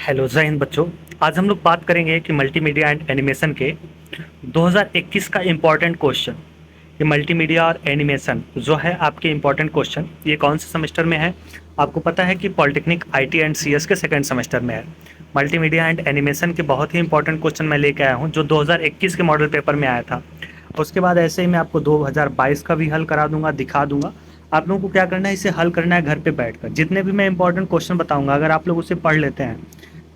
Hello जय हिंद बच्चों। आज हम लोग बात करेंगे कि मल्टीमीडिया एंड एनिमेशन के 2021 का इम्पोर्टेंट क्वेश्चन। ये मल्टीमीडिया और एनिमेशन जो है आपके इम्पोर्टेंट क्वेश्चन, ये कौन से सेमेस्टर में है? आपको पता है कि पॉलिटेक्निक आईटी एंड सीएस के सेकंड सेमेस्टर में है। मल्टीमीडिया एंड एनिमेशन के बहुत ही इंपॉर्टेंट क्वेश्चन मैं लेके आया हूँ जो 2021 के मॉडल पेपर में आया था। उसके बाद ऐसे ही मैं आपको 2022 का भी हल करा दूंगा, दिखा दूंगा। आप लोगों को क्या करना है, इसे हल करना है घर पे बैठकर। जितने भी मैं इंपॉर्टेंट क्वेश्चन बताऊंगा, अगर आप लोग उसे पढ़ लेते हैं,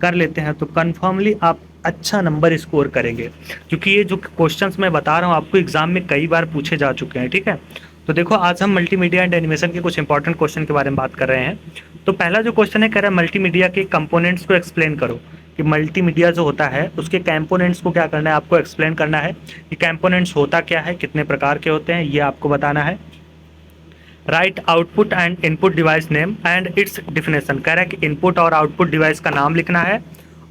कर लेते हैं, तो कन्फर्मली आप अच्छा नंबर स्कोर करेंगे। क्योंकि ये जो क्वेश्चंस मैं बता रहा हूँ आपको एग्जाम में कई बार पूछे जा चुके हैं। ठीक है, तो देखो आज हम मल्टीमीडिया एंड एनिमेशन के कुछ इंपॉर्टेंट क्वेश्चन के बारे में बात कर रहे हैं। तो पहला जो क्वेश्चन है, कह रहा है मल्टीमीडिया के कंपोनेंट्स को एक्सप्लेन करो। कि मल्टीमीडिया जो होता है उसके कंपोनेंट्स को क्या करना है, आपको एक्सप्लेन करना है कि कंपोनेंट्स होता क्या है, कितने प्रकार के होते हैं, ये आपको बताना है। Right output and input device name and it's definition. कह रहा है कि इनपुट और आउटपुट डिवाइस का नाम लिखना है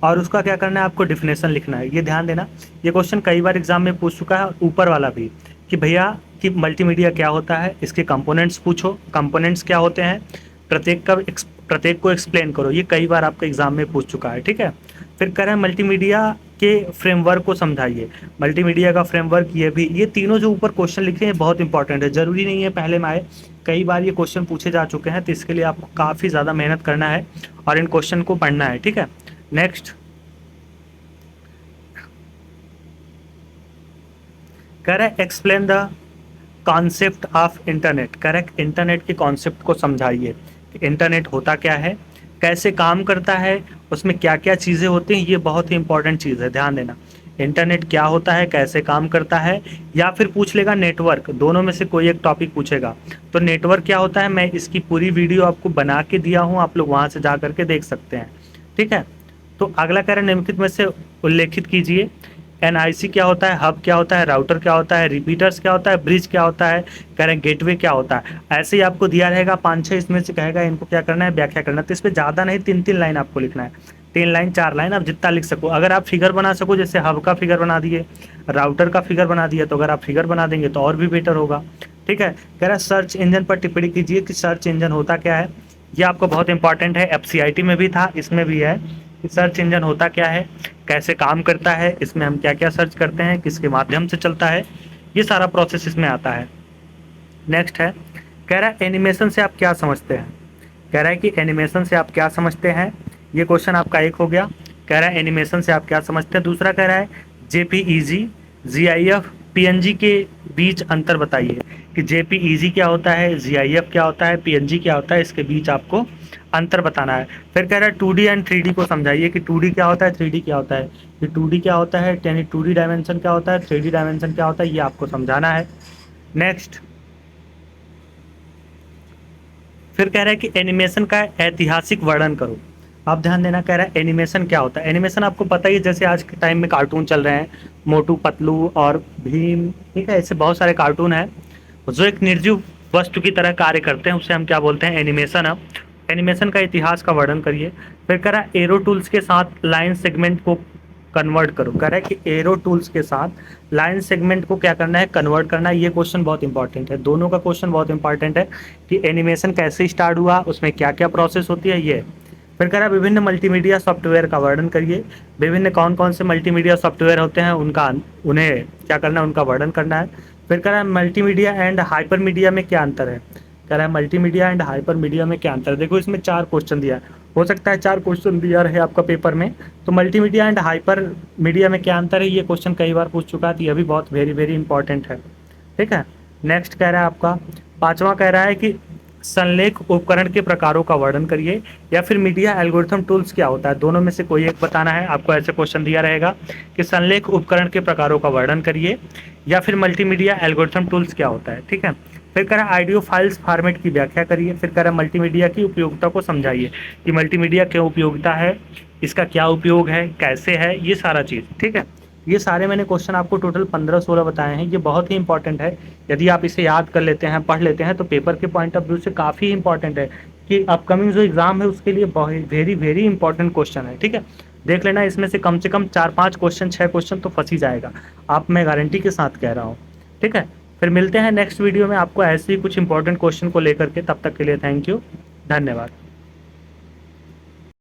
और उसका क्या करना है, आपको डिफिनेशन लिखना है। ये ध्यान देना, ये क्वेश्चन कई बार एग्जाम में पूछ चुका है। और ऊपर वाला भी कि भैया कि मल्टीमीडिया क्या होता है, इसके कंपोनेंट्स पूछो, कंपोनेंट्स क्या होते हैं, प्रत्येक को एक्सप्लेन करो। ये कई बार आपके एग्जाम में पूछ चुका है। ठीक है, फिर कह रहे हैं मल्टीमीडिया के फ्रेमवर्क को समझाइए। मल्टीमीडिया का फ्रेमवर्क, ये तीनों जो ऊपर क्वेश्चन लिखे हैं बहुत इंपॉर्टेंट है। जरूरी नहीं है पहले में आए, कई बार ये क्वेश्चन पूछे जा चुके हैं, तो इसके लिए आपको काफ़ी ज़्यादा मेहनत करना है और इन क्वेश्चन को पढ़ना है। ठीक है, नेक्स्ट कह रहा है explain the concept of internet. कह रहा है इंटरनेट के कॉन्सेप्ट को समझाइए। इंटरनेट होता क्या है, कैसे काम करता है, उसमें क्या क्या चीज़ें होती हैं, ये बहुत ही इंपॉर्टेंट चीज़ है, ध्यान देना। इंटरनेट क्या होता है, कैसे काम करता है, या फिर पूछ लेगा नेटवर्क, दोनों में से कोई एक टॉपिक पूछेगा। तो नेटवर्क क्या होता है, मैं इसकी पूरी वीडियो आपको बना के दिया हूँ, आप लोग वहाँ से जा करके देख सकते हैं। ठीक है, तो अगला कह रहे हैं निम्नलिखित में से उल्लेखित कीजिए। एनआईसी क्या होता है, हब क्या होता है, राउटर क्या होता है, रिपीटर्स क्या होता है, ब्रिज क्या होता है, कह रहे हैं गेटवे क्या होता है। ऐसे ही आपको दिया रहेगा 5-6, इसमें से कहेगा इनको क्या करना है, व्याख्या करना। तो इस पर ज़्यादा नहीं, 3-3 लाइन आपको लिखना है, 3 लाइन 4 लाइन, आप जितना लिख सको। अगर आप फिगर बना सको, जैसे हब का फिगर बना दिए, राउटर का फिगर बना दिया, तो अगर आप फिगर बना देंगे तो और भी बेटर होगा। ठीक है, कह रहा है सर्च इंजन पर टिप्पणी कीजिए कि सर्च इंजन होता क्या है। ये आपको बहुत इंपॉर्टेंट है, एफसीआईटी में भी था, इसमें भी है कि सर्च इंजन होता क्या है, कैसे काम करता है, इसमें हम क्या क्या सर्च करते हैं, किसके माध्यम से चलता है, ये सारा प्रोसेस इसमें आता है। नेक्स्ट है, कह रहा है एनिमेशन से आप क्या समझते हैं। कह रहा है कि एनिमेशन से आप क्या समझते हैं, ये क्वेश्चन आपका एक हो गया। कह रहा है एनिमेशन से आप क्या समझते हैं। दूसरा कह रहा है जेपीईजी, जीआईएफ, पीएनजी के बीच अंतर बताइए। कि जेपीईजी क्या होता है, जीआईएफ क्या होता है, पीएनजी क्या होता है, इसके बीच आपको अंतर बताना है। फिर कह रहा है 2D एंड 3D को समझाइए कि 2D क्या होता है, 3D क्या होता है। कि 2D क्या होता है, यानी 2D डायमेंशन क्या होता है, 3D डायमेंशन क्या होता है, ये आपको समझाना है। नेक्स्ट फिर कह रहा है कि एनिमेशन का ऐतिहासिक वर्णन करो। आप ध्यान देना, कह रहा है एनिमेशन क्या होता है। एनिमेशन आपको पता ही है, जैसे आज के टाइम में कार्टून चल रहे हैं, मोटू पतलू और भीम, ठीक है, ऐसे बहुत सारे कार्टून हैं जो एक निर्जीव वस्तु की तरह कार्य करते हैं, उसे हम क्या बोलते हैं, एनिमेशन। अब एनिमेशन का इतिहास का वर्णन करिए। फिर कह रहा है एरो टूल्स के साथ लाइन सेगमेंट को कन्वर्ट करो। कह रहा है कि एरो टूल्स के साथ लाइन सेगमेंट को क्या करना है, कन्वर्ट करना है। ये क्वेश्चन बहुत इंपॉर्टेंट है, दोनों का क्वेश्चन बहुत इंपॉर्टेंट है कि एनिमेशन कैसे स्टार्ट हुआ, उसमें क्या क्या प्रोसेस होती है, ये। फिर कह रहा है विभिन्न मल्टीमीडिया सॉफ्टवेयर का वर्णन करिए। विभिन्न कौन कौन से मल्टीमीडिया सॉफ्टवेयर होते हैं, उन्हें क्या करना है, उनका वर्णन करना है। फिर कह रहा है मल्टीमीडिया एंड हाइपर मीडिया में क्या अंतर है। कह रहा है मल्टीमीडिया एंड हाइपर मीडिया में क्या अंतर है। देखो इसमें 4 क्वेश्चन दिया है, हो सकता है 4 क्वेश्चन दिया रहे आपका पेपर में। तो मल्टीमीडिया एंड हाइपर मीडिया में क्या अंतर है, ये क्वेश्चन कई बार पूछ चुका है, तो यह भी बहुत वेरी वेरी इंपॉर्टेंट है। ठीक है, नेक्स्ट कह रहा है आपका 5वां कह रहा है कि संलेख उपकरण के प्रकारों का वर्णन करिए। या फिर मीडिया एल्गोरिथम टूल्स क्या होता है, दोनों में से कोई एक बताना है। आपको ऐसे क्वेश्चन दिया रहेगा कि संलेख उपकरण के प्रकारों का वर्णन करिए, या फिर मल्टीमीडिया एल्गोरिथम टूल्स क्या होता है। ठीक है, फिर कह रहा है ऑडियो फाइल्स फॉर्मेट की व्याख्या करिए। फिर कह रहा है मल्टीमीडिया की उपयोगिता को समझाइए कि मल्टीमीडिया क्यों उपयोगिता है, इसका क्या उपयोग है, कैसे है, ये सारा चीज़। ठीक है, ये सारे मैंने क्वेश्चन आपको टोटल 15-16 बताए हैं। ये बहुत ही इंपॉर्टेंट है, यदि आप इसे याद कर लेते हैं, पढ़ लेते हैं, तो पेपर के पॉइंट ऑफ व्यू से काफ़ी इंपॉर्टेंट है कि अपकमिंग जो एग्जाम है उसके लिए बहुत वेरी वेरी इंपॉर्टेंट क्वेश्चन है। ठीक है, देख लेना, इसमें से कम 4-5 क्वेश्चन, 6 क्वेश्चन तो फंस ही जाएगा, आप, मैं गारंटी के साथ कह रहा हूँ। ठीक है, फिर मिलते हैं नेक्स्ट वीडियो में आपको ऐसे ही कुछ इंपॉर्टेंट क्वेश्चन को लेकर के। तब तक के लिए थैंक यू, धन्यवाद।